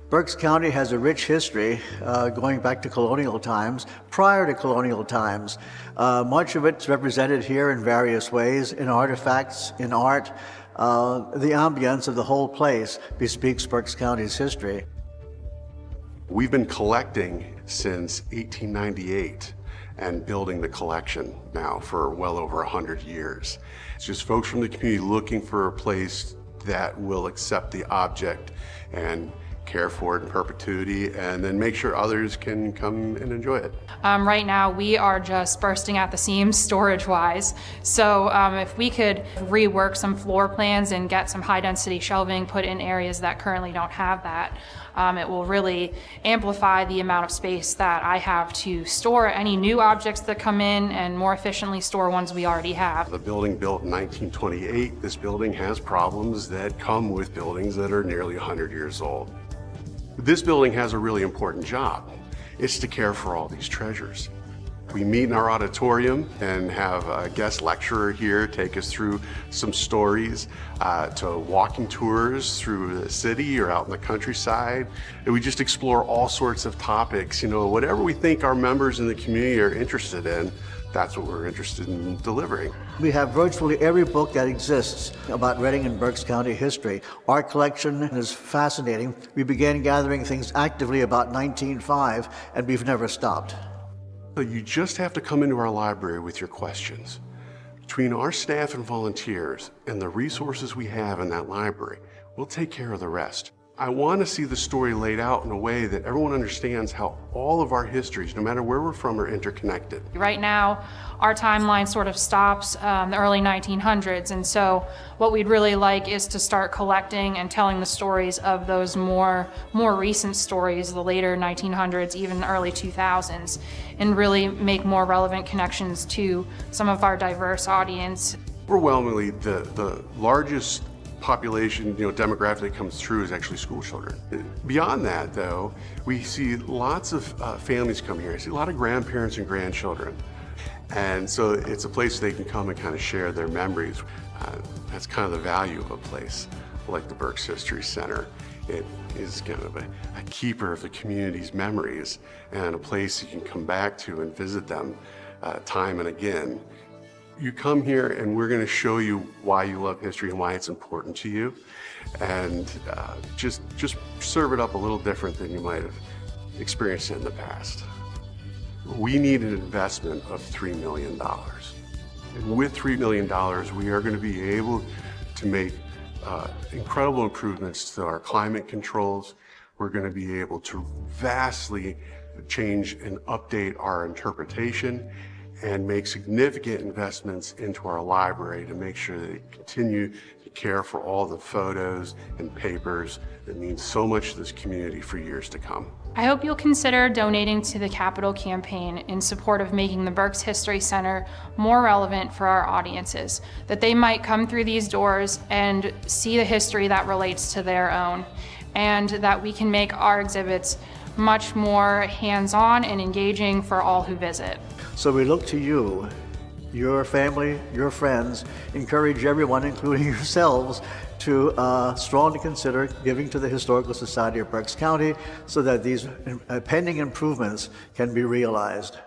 Berks County has a rich history going back to colonial times, prior to colonial times. Much of it's represented here in various ways, in artifacts, in art. The ambience of the whole place bespeaks Berks County's history. We've been collecting since 1898 and building the collection now for well over 100 years. It's just folks from the community looking for a place that will accept the object and care for it in perpetuity, and then make sure others can come and enjoy it. Right now we are just bursting at the seams storage-wise. So if we could rework some floor plans and get some high-density shelving put in areas that currently don't have that, it will really amplify the amount of space that I have to store any new objects that come in and more efficiently store ones we already have. The building built in 1928, this building has problems that come with buildings that are nearly 100 years old. This building has a really important job. It's to care for all these treasures. We meet in our auditorium and have a guest lecturer here take us through some stories, to walking tours through the city or out in the countryside. And we just explore all sorts of topics, whatever we think our members in the community are interested in. That's what we're interested in delivering. We have virtually every book that exists about Reading and Berks County history. Our collection is fascinating. We began gathering things actively about 1905, and we've never stopped. You just have to come into our library with your questions. Between our staff and volunteers and the resources we have in that library, we'll take care of the rest. I want to see the story laid out in a way that everyone understands how all of our histories, no matter where we're from, are interconnected. Right now, our timeline sort of stops the early 1900s, and so what we'd really like is to start collecting and telling the stories of those more recent stories, the later 1900s, even early 2000s, and really make more relevant connections to some of our diverse audience. Overwhelmingly, the largest population, demographic that comes through is actually school children. Beyond that, though, we see lots of families come here. I see a lot of grandparents and grandchildren. And so it's a place they can come and kind of share their memories. That's kind of the value of a place like the Berks History Center. It is kind of a keeper of the community's memories and a place you can come back to and visit them time and again. You come here and we're going to show you why you love history and why it's important to you, and just serve it up a little different than you might have experienced it in the past. We need an investment of $3 million. And with $3 million, we are going to be able to make incredible improvements to our climate controls. We're going to be able to vastly change and update our interpretation and make significant investments into our library to make sure that it continue to care for all the photos and papers that mean so much to this community for years to come. I hope you'll consider donating to the Capital Campaign in support of making the Berks History Center more relevant for our audiences, that they might come through these doors and see the history that relates to their own, and that we can make our exhibits much more hands-on and engaging for all who visit. So we look to you, your family, your friends, encourage everyone, including yourselves, to strongly consider giving to the Historical Society of Berks County so that these pending improvements can be realized.